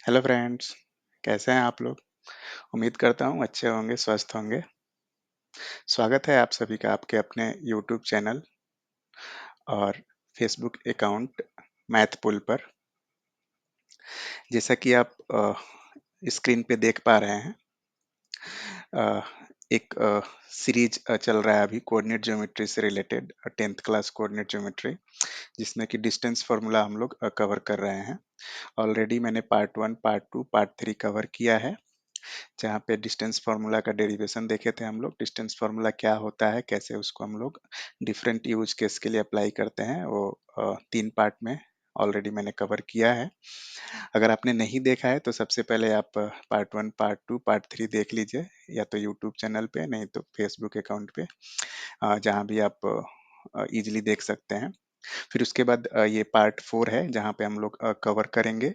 Hello friends, कैसे हैं आप लोग? उम्मीद करता हूँ अच्छे होंगे, स्वस्थ होंगे। स्वागत है आप सभी का आपके अपने यूट्यूब चैनल और फेसबुक अकाउंट मैथ पुल पर। जैसा कि आप स्क्रीन पे देख पा रहे हैं, अ, एक सीरीज चल रहा है अभी कोऑर्डिनेट ज्योमेट्री से related 10th class coordinate geometry, जिसमें कि डिस्टेंस फार्मूला हम लोग कवर कर रहे हैं। ऑलरेडी मैंने पार्ट 1, पार्ट 2, पार्ट 3 कवर किया है, जहाँ पे डिस्टेंस फार्मूला का डेरिवेशन देखे थे हम लोग। डिस्टेंस फार्मूला क्या होता है, कैसे उसको हम लोग डिफरेंट यूज केस के लिए अप्लाई करते हैं, वो 3 पार्ट में ऑलरेडी मैंने कवर किया है। अगर आपने नहीं देखा है तो सबसे पहले आप पार्ट 1, पार्ट 2, पार्ट 3 देख लीजिए, या तो यूट्यूब चैनल पे, नहीं तो फेसबुक अकाउंट पे, जहाँ भी आप इजीली देख सकते हैं। फिर उसके बाद ये पार्ट 4 है, जहाँ पे हम लोग कवर करेंगे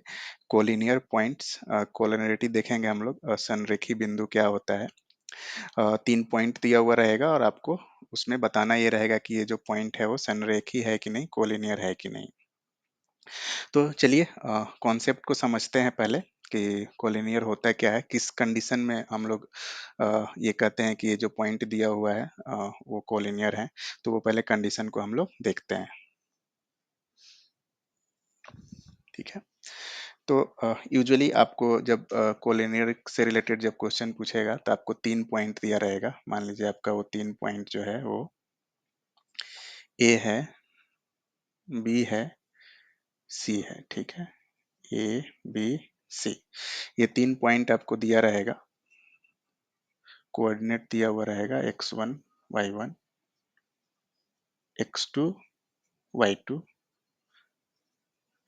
कोलिनियर पॉइंट्स। कोलिनियरिटी देखेंगे हम लोग, संरेखी बिंदु क्या होता है। 3 पॉइंट दिया हुआ रहेगा और आपको उसमें बताना ये रहेगा कि ये जो पॉइंट है वो संरेखी है कि नहीं, कोलिनियर है कि नहीं। तो चलिए कॉन्सेप्ट को समझते हैं पहले कि कोलिनियर होता क्या है, किस कंडीशन में हम लोग ये कहते हैं कि ये जो पॉइंट दिया हुआ है वो कोलिनियर है। तो वो पहले कंडीशन को हम लोग देखते हैं, ठीक है। तो यूजुअली आपको जब कोलिनियर से रिलेटेड जब क्वेश्चन पूछेगा तो आपको 3 पॉइंट दिया रहेगा। मान लीजिए आपका वो 3 पॉइंट जो है वो ए है, बी है, सी है, ठीक है। ए, बी, सी, ये 3 पॉइंट आपको दिया रहेगा। कोऑर्डिनेट दिया हुआ रहेगा x1, y1, x2, y2,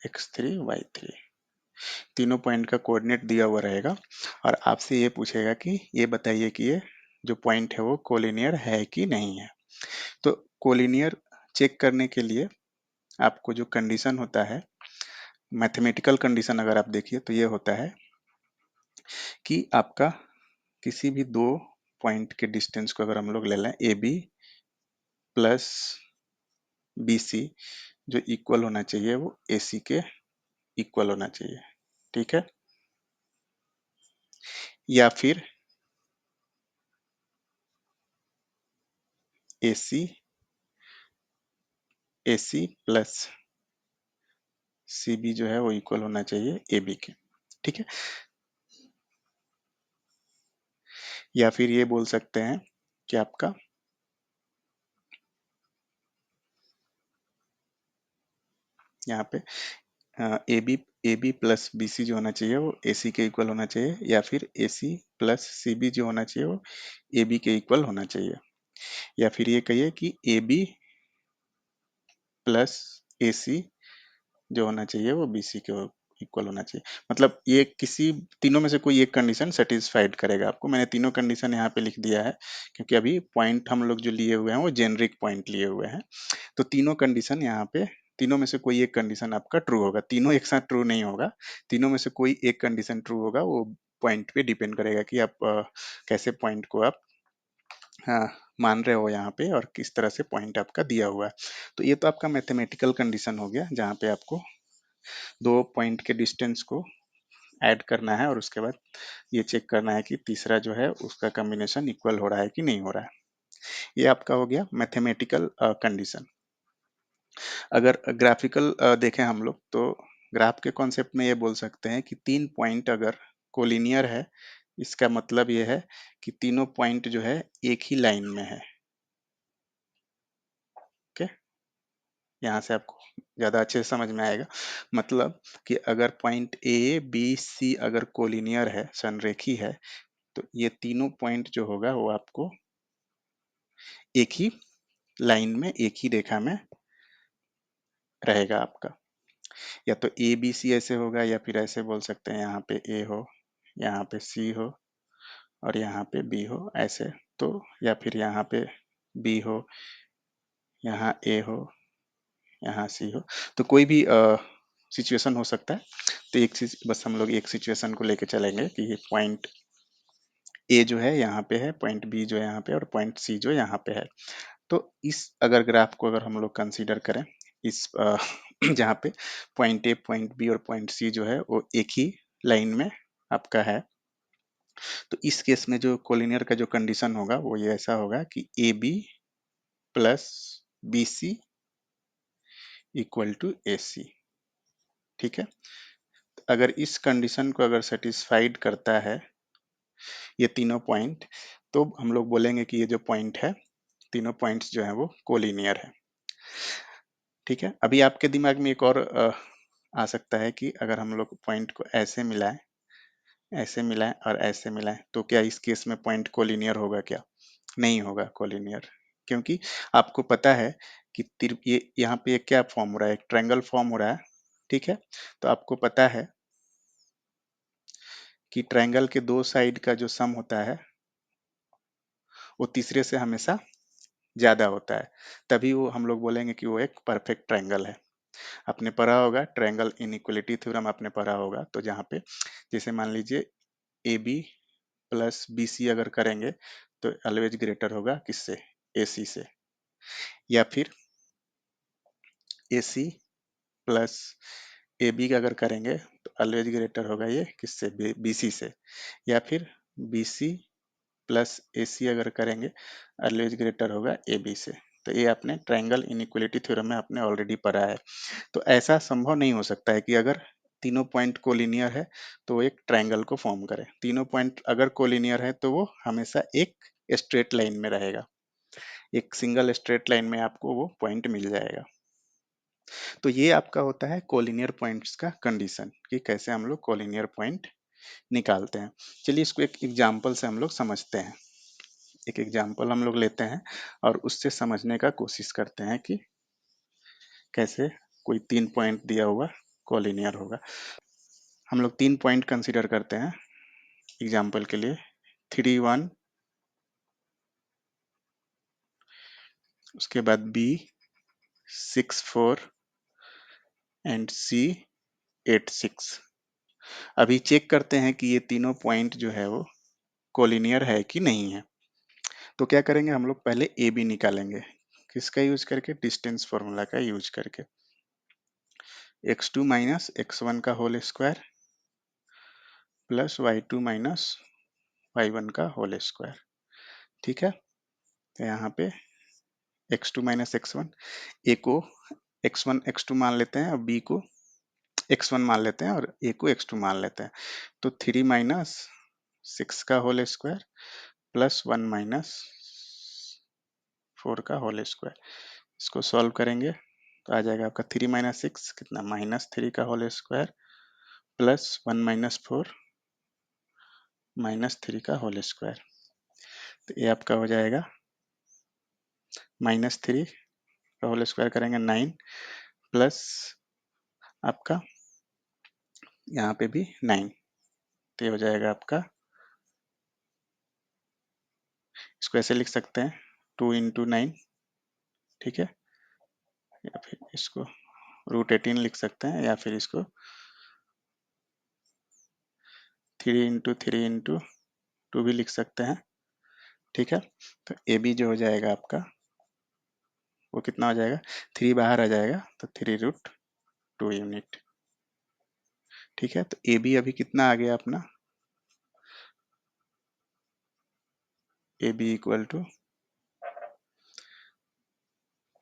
x3, y3। तीनों पॉइंट का कोऑर्डिनेट दिया हुआ रहेगा और आपसे ये पूछेगा कि ये बताइए कि ये जो पॉइंट है वो कोलिनियर है कि नहीं है। तो कोलिनियर चेक करने के लिए आपको जो कंडीशन होता है, मैथमेटिकल कंडीशन अगर आप देखिए तो ये होता है कि आपका किसी भी दो पॉइंट के डिस्टेंस को अगर हम लोग ले लें, A B plus B C, जो इक्वल होना चाहिए वो ए सी के इक्वल होना चाहिए, ठीक है। या फिर ए सी प्लस सी बी जो है वो इक्वल होना चाहिए ए बी के, ठीक है। या फिर ये बोल सकते हैं कि आपका यहाँ पे A B plus B C जो होना चाहिए वो ए सी के इक्वल होना चाहिए, या फिर ए सी प्लस सी बी जो होना चाहिए वो ए बी के इक्वल होना चाहिए। या फिर ये कहिए कि ए बी प्लस ए सी जो होना चाहिए वो बी सी के इक्वल होना चाहिए। मतलब ये किसी तीनों में से कोई एक कंडीशन सेटिस्फाइड करेगा आपको। मैंने तीनों कंडीशन यहाँ पे लिख दिया है, क्योंकि अभी पॉइंट हम लोग जो लिए हुए हैं वो जेनरिक पॉइंट लिए हुए हैं। तो तीनों कंडीशन यहाँ पे, तीनों में से कोई एक कंडीशन आपका ट्रू होगा। तीनों एक साथ ट्रू नहीं होगा, तीनों में से कोई एक कंडीशन ट्रू होगा। वो पॉइंट पे डिपेंड करेगा कि आप कैसे पॉइंट को आप हाँ, मान रहे हो यहाँ पे, और किस तरह से पॉइंट आपका दिया हुआ है। तो ये तो आपका मैथमेटिकल कंडीशन हो गया, जहाँ पे आपको दो पॉइंट के डिस्टेंस को ऐड करना है और उसके बाद ये चेक करना है कि तीसरा जो है उसका कॉम्बिनेशन इक्वल हो रहा है कि नहीं हो रहा है। ये आपका हो गया मैथमेटिकल कंडीशन। अगर ग्राफिकल देखें हम लोग, तो ग्राफ के कॉन्सेप्ट में ये बोल सकते हैं कि 3 पॉइंट अगर कोलिनियर है, इसका मतलब ये है कि तीनों पॉइंट जो है एक ही लाइन में है। ओके, यहाँ से आपको ज्यादा अच्छे से समझ में आएगा। मतलब कि अगर पॉइंट ए बी सी अगर कोलिनियर है, संरेखी है, तो ये तीनों पॉइंट जो होगा वो आपको एक ही लाइन में, एक ही रेखा में रहेगा आपका। या तो ए बी सी ऐसे होगा, या फिर ऐसे बोल सकते हैं यहाँ पे ए हो, यहाँ पे सी हो, और यहाँ पे बी हो, ऐसे। तो या फिर यहाँ पे बी हो, यहाँ ए हो, यहाँ सी हो। तो कोई भी सिचुएशन हो सकता है। तो एक चीज बस हम लोग एक सिचुएशन को लेके चलेंगे कि ये पॉइंट ए जो है यहाँ पे है, पॉइंट बी जो है यहाँ पे, और पॉइंट सी जो यहाँ पे है। तो इस अगर ग्राफ को अगर हम लोग कंसीडर करें, इस जहाँ पे पॉइंट ए, पॉइंट बी और पॉइंट सी जो है वो एक ही लाइन में आपका है। तो इस केस में जो कोलिनियर का जो कंडीशन होगा वो ये ऐसा होगा कि A B plus B C equal to A C. ठीक है, अगर इस कंडीशन को अगर सेटिस्फाइड करता है ये तीनों पॉइंट, तो हम लोग बोलेंगे कि ये जो पॉइंट है, तीनों पॉइंट्स जो है वो कोलिनियर है। ठीक है, अभी आपके दिमाग में एक और आ सकता है कि अगर हम लोग पॉइंट को ऐसे मिलाएं, ऐसे मिलाएं और ऐसे मिलाएं, तो क्या इस केस में पॉइंट कोलिनियर होगा क्या? नहीं होगा कोलिनियर, क्योंकि आपको पता है कि ये यहाँ पे क्या फॉर्म हो रहा है, एक ट्रायंगल फॉर्म हो रहा है। ठीक है, तो आपको पता है कि ट्रायंगल के दो साइड का जो सम होता है वो तीसरे से हमेशा ज्यादा होता है, तभी वो हम लोग बोलेंगे कि वो एक परफेक्ट ट्रायंगल है। आपने पढ़ा होगा ट्रायंगल इनइक्वलिटी थ्योरम, आपने पढ़ा होगा। तो जहाँ पे जैसे मान लीजिए A B plus B C अगर करेंगे तो ऑलवेज ग्रेटर होगा किससे? ए सी से। या फिर ए सी प्लस ए बी का अगर करेंगे तो ऑलवेज ग्रेटर होगा ये किससे? बी सी से। या फिर बी सी प्लस ए सी अगर करेंगे ऑलवेज ग्रेटर होगा ए बी से। तो ये आपने ट्रायंगल इनइक्वलिटी थ्योरम में आपने ऑलरेडी पढ़ा है। तो ऐसा संभव नहीं हो सकता है कि अगर तीनों पॉइंट कोलिनियर है तो वो एक ट्रायंगल को फॉर्म करे। तीनों पॉइंट अगर कोलिनियर है तो वो हमेशा एक स्ट्रेट लाइन में रहेगा, एक सिंगल स्ट्रेट लाइन में आपको वो पॉइंट मिल जाएगा। तो ये आपका होता है कोलिनियर पॉइंट्स का कंडीशन, कि कैसे हम लोग कोलिनियर पॉइंट निकालते हैं। चलिए इसको एक एग्जाम्पल से हम लोग समझते हैं। एक एग्जाम्पल हम लोग लेते हैं और उससे समझने का कोशिश करते हैं कि कैसे कोई तीन पॉइंट दिया हुआ कोलिनियर होगा। हम लोग तीन पॉइंट कंसीडर करते हैं एग्जाम्पल के लिए, 3 1, उसके बाद बी 6 4 एंड सी 8 6। अभी चेक करते हैं कि ये तीनों पॉइंट जो है वो कोलिनियर है कि नहीं है। तो क्या करेंगे हम लोग, पहले ए बी निकालेंगे। किसका यूज करके? डिस्टेंस फॉर्मूला का यूज करके। x2 माइनस x1 का whole square plus y2 minus y1 का होल स्क्वायर। ठीक है, तो यहाँ पे x2 माइनस x1, a को x1 x2 मान लेते हैं और b को x1 मान लेते हैं और a को x2 मान लेते हैं। तो 3 माइनस 6 का होल स्क्वायर प्लस 1 माइनस 4 का होल स्क्वायर। इसको सॉल्व करेंगे तो आ जाएगा आपका 3 माइनस 6 कितना? -3 का होल स्क्वायर प्लस 1 माइनस 4 -3 का होल स्क्वायर। तो ये आपका हो जाएगा -3 का होल स्क्वायर करेंगे 9 प्लस आपका यहाँ पे भी 9। तो ये हो जाएगा आपका, इसको ऐसे लिख सकते हैं 2 इंटू 9। ठीक है, या फिर इसको √18 लिख सकते हैं, या फिर इसको 3 इंटू 3 इंटू 2 भी लिख सकते हैं। ठीक है, तो ए बी जो हो जाएगा आपका वो कितना हो जाएगा? 3 बाहर आ जाएगा तो 3√2 यूनिट। ठीक है, तो ए बी अभी कितना आ गया अपना? A B equal to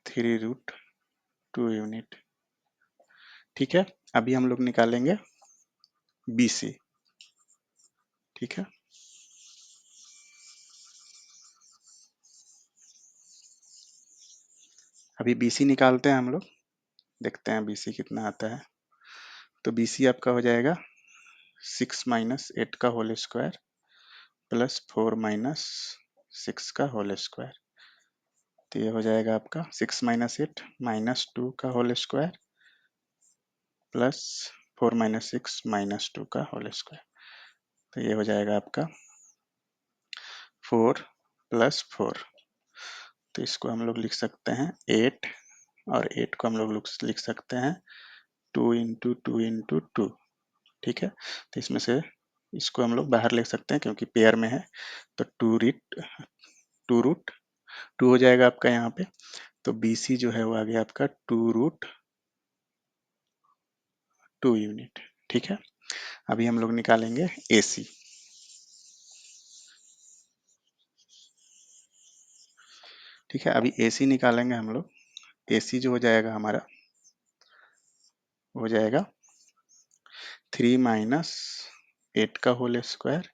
3√2 unit. ठीक है, अभी हम लोग निकालेंगे बी सी। ठीक है, अभी बी सी निकालते हैं हम लोग, देखते हैं बी सी कितना आता है। तो बी सी आपका हो जाएगा 6 माइनस 8 का होल स्क्वायर प्लस 4 माइनस 6 का होल स्क्वायर। तो ये हो जाएगा आपका 6 माइनस 8 -2 का होल स्क्वायर प्लस 4 माइनस 6 -2 का होल स्क्वायर। तो ये हो जाएगा आपका 4 प्लस 4। तो इसको हम लोग लिख सकते हैं 8, और 8 को हम लोग लिख सकते हैं 2 इंटू 2 इंटू 2। ठीक है, तो इसमें से इसको हम लोग बाहर लिख सकते हैं क्योंकि पेयर में है। तो 2√2 हो जाएगा आपका यहाँ पे। तो बी सी जो है वो आ गया आपका 2√2 यूनिट। ठीक है, अभी हम लोग निकालेंगे AC। ठीक है, अभी AC निकालेंगे हम लोग। AC जो हो जाएगा हमारा, हो जाएगा 3 माइनस 8 का होल स्क्वायर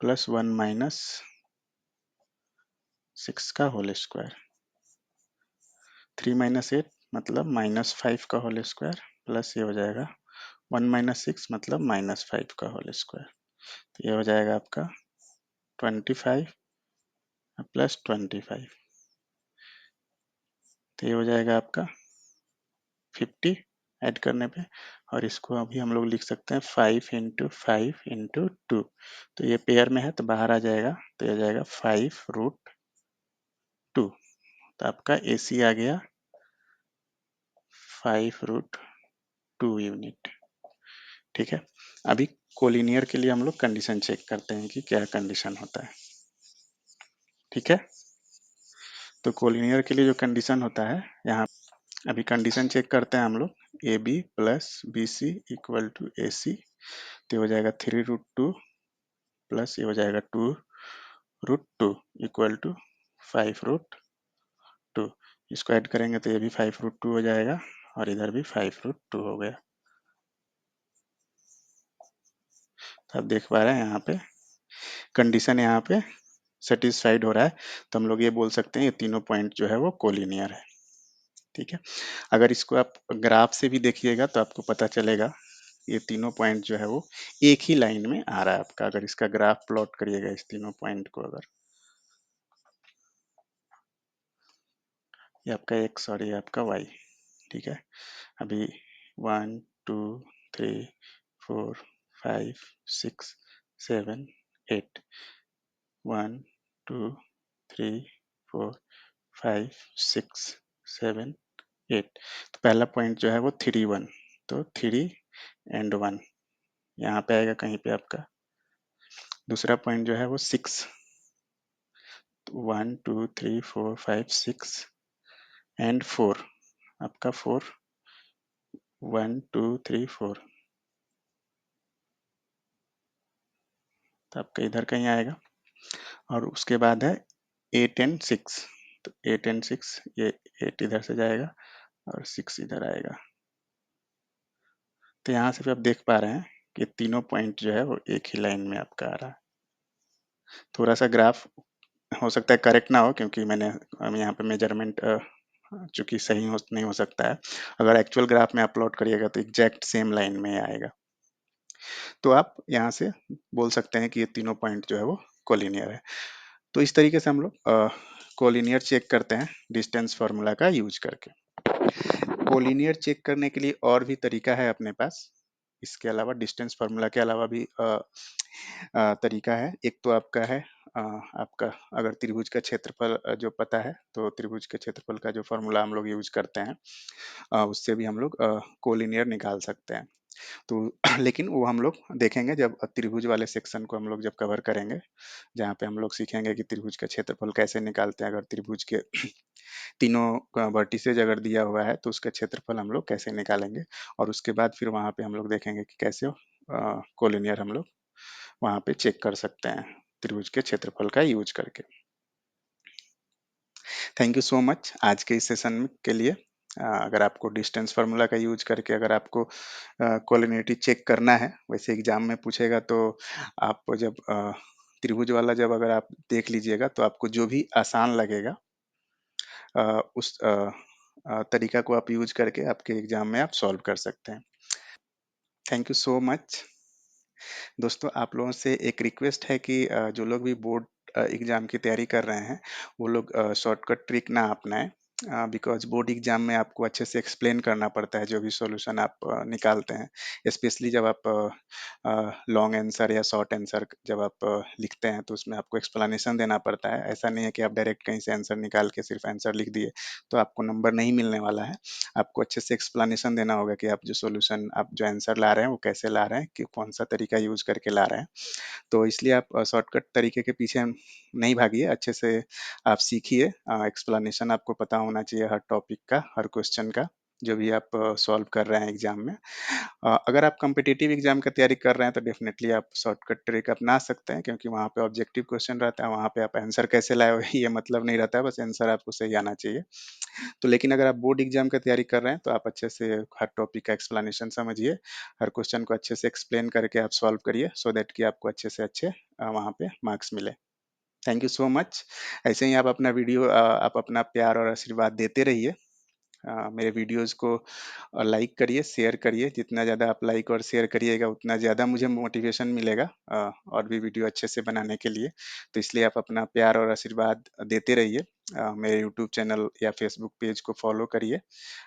प्लस 1 माइनस 6 का होल स्क्वायर। 3 माइनस 8 मतलब -5 का होल स्क्वायर प्लस ये हो जाएगा 1 माइनस 6 मतलब -5 का होल स्क्वायर। तो ये हो जाएगा आपका 25 प्लस 25। तो ये हो जाएगा आपका 50 ऐड करने पे, और इसको अभी हम लोग लिख सकते हैं 5 इंटू 5 इंटू 2। तो ये पेयर में है तो बाहर आ जाएगा, तो ये आ जाएगा 5√2। तो आपका AC आ गया 5√2 यूनिट। ठीक है, अभी कोलिनियर के लिए हम लोग कंडीशन चेक करते हैं कि क्या कंडीशन होता है। ठीक है, तो कोलिनियर के लिए जो कंडीशन होता है, यहाँ अभी कंडीशन चेक करते हैं हम लोग। AB plus BC equal to AC। तो हो जाएगा 3√2 प्लस ये हो जाएगा 2√2 इक्वल टू 5√2। इसको ऐड करेंगे तो ये भी 5√2 हो जाएगा और इधर भी 5√2 हो गया। तो आप देख पा रहे हैं यहाँ पे कंडीशन यहाँ पे सेटिस्फाइड हो रहा है, तो हम लोग ये बोल सकते हैं ये तीनों पॉइंट जो है वो कोलिनियर है। ठीक है, अगर इसको आप ग्राफ से भी देखिएगा तो आपको पता चलेगा ये तीनों पॉइंट जो है वो एक ही लाइन में आ रहा है आपका। अगर इसका ग्राफ प्लॉट करिएगा इस तीनों पॉइंट को, अगर ये आपका x और ये आपका y। ठीक है, अभी 1 2 3 4 5 6 7 8 1 2 3 4 5 6 7 8। तो पहला पॉइंट जो है वो 3 1, तो 3 एंड 1 यहाँ पे आएगा कहीं पे आपका। दूसरा पॉइंट जो है वो 6, 1 2 3 4 5 6 एंड 4, आपका 4 1 2 3 4, तो आपका इधर कहीं आएगा। और उसके बाद है 8 एंड 6, तो 8 एंड 6, ये 8 इधर से जाएगा और 6 इधर आएगा। तो यहाँ से भी आप देख पा रहे हैं कि तीनों पॉइंट जो है वो एक ही लाइन में आपका आ रहा है। थोड़ा सा ग्राफ हो सकता है करेक्ट ना हो, क्योंकि मैंने यहाँ पे मेजरमेंट चूंकि सही हो नहीं हो सकता है। अगर एक्चुअल ग्राफ में अपलोड करिएगा तो एग्जैक्ट सेम लाइन में आएगा। तो आप यहाँ से बोल सकते हैं कि ये तीनों पॉइंट जो है वो कोलिनियर है। तो इस तरीके से हम लोग कोलिनियर चेक करते हैं डिस्टेंस फार्मूला का यूज करके। कोलिनियर चेक करने के लिए और भी तरीका है अपने पास। इसके अलावा डिस्टेंस फार्मूला के अलावा भी तरीका है। एक तो आपका है आपका अगर त्रिभुज का क्षेत्रफल जो पता है, तो त्रिभुज के क्षेत्रफल का जो फार्मूला हम लोग यूज करते हैं, उससे भी हम लोग कोलिनियर निकाल सकते हैं। तो लेकिन वो हम लोग देखेंगे जब त्रिभुज वाले सेक्शन को हम लोग जब कवर करेंगे, जहाँ पे हम लोग सीखेंगे कि त्रिभुज का क्षेत्रफल कैसे निकालते हैं। अगर त्रिभुज के तीनों वर्टिसेज अगर दिया हुआ है तो उसका क्षेत्रफल हम लोग कैसे निकालेंगे, और उसके बाद फिर वहाँ पे हम लोग देखेंगे कि कैसे कोलिनियर हम लोग वहाँ पे चेक कर सकते हैं त्रिभुज के क्षेत्रफल का यूज करके। थैंक यू सो मच आज के इस सेशन के लिए। अगर आपको डिस्टेंस फार्मूला का यूज करके अगर आपको कोलिनियरिटी चेक करना है, वैसे एग्जाम में पूछेगा, तो आप जब त्रिभुज वाला जब अगर आप देख लीजिएगा तो आपको जो भी आसान लगेगा उस तरीका को आप यूज करके आपके एग्जाम में आप सॉल्व कर सकते हैं। Thank you so much. दोस्तों, आप लोगों से एक रिक्वेस्ट है कि जो लोग भी बोर्ड एग्जाम की तैयारी कर रहे हैं, वो लोग शॉर्टकट ट्रिक ना अपनाएं, बिकॉज बोर्ड एग्जाम में आपको अच्छे से एक्सप्लेन करना पड़ता है जो भी सॉल्यूशन आप निकालते हैं। स्पेशली जब आप लॉन्ग आंसर या शॉर्ट आंसर जब आप लिखते हैं तो उसमें आपको एक्सप्लेनेशन देना पड़ता है। ऐसा नहीं है कि आप डायरेक्ट कहीं से आंसर निकाल के सिर्फ आंसर लिख दिए तो आपको नंबर नहीं मिलने वाला है। आपको अच्छे से एक्सप्लेनेशन देना होगा कि आप जो सॉल्यूशन, आप जो आंसर ला रहे हैं वो कैसे ला रहे हैं, कि कौन सा तरीका यूज करके ला रहे हैं। तो इसलिए आप शॉर्टकट तरीके के पीछे नहीं भागिए, अच्छे से आप सीखिए। एक्सप्लेनेशन आपको पता होना चाहिए हर टॉपिक का, हर क्वेश्चन का। जो भी आप सॉल्व कर रहे हैं एग्ज़ाम में। अगर आप कॉम्पिटिटिव एग्ज़ाम का तैयारी कर रहे हैं तो डेफ़िनेटली आप शॉर्टकट ट्रिक अपना सकते हैं, क्योंकि वहाँ पे ऑब्जेक्टिव क्वेश्चन रहता है, वहाँ पे आप आंसर कैसे लाए हो ये मतलब नहीं रहता है, बस आंसर आपको सही आना चाहिए। तो लेकिन अगर आप बोर्ड एग्ज़ाम का तैयारी कर रहे हैं तो आप अच्छे से हर टॉपिक का एक्सप्लेनेशन समझिए, हर क्वेश्चन को अच्छे से एक्सप्लेन करके आप सॉल्व करिए, सो दैट कि आपको अच्छे से अच्छे वहाँ पे मार्क्स मिले। Thank you so much. ऐसे ही आप अपना आप अपना प्यार और आशीर्वाद देते रहिए। मेरे वीडियोज़ को लाइक करिए, शेयर करिए। जितना ज़्यादा आप लाइक और शेयर करिएगा उतना ज़्यादा मुझे मोटिवेशन मिलेगा और भी वीडियो अच्छे से बनाने के लिए। तो इसलिए आप अपना प्यार और आशीर्वाद देते रहिए। मेरे यूट्यूब चैनल या फेसबुक पेज को फॉलो करिए।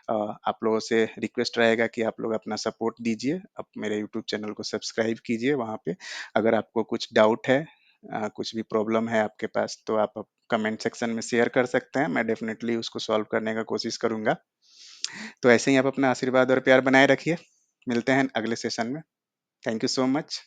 आप लोगों से रिक्वेस्ट रहेगा कि आप लोग अपना सपोर्ट दीजिए। आप मेरे यूट्यूब चैनल को सब्सक्राइब कीजिए वहाँ पे। अगर आपको कुछ डाउट है, कुछ भी प्रॉब्लम है आपके पास, तो आप कमेंट सेक्शन में शेयर कर सकते हैं। मैं डेफ़िनेटली उसको सॉल्व करने का कोशिश करूँगा। तो ऐसे ही आप अपना आशीर्वाद और प्यार बनाए रखिए। मिलते हैं अगले सेशन में। Thank you so much.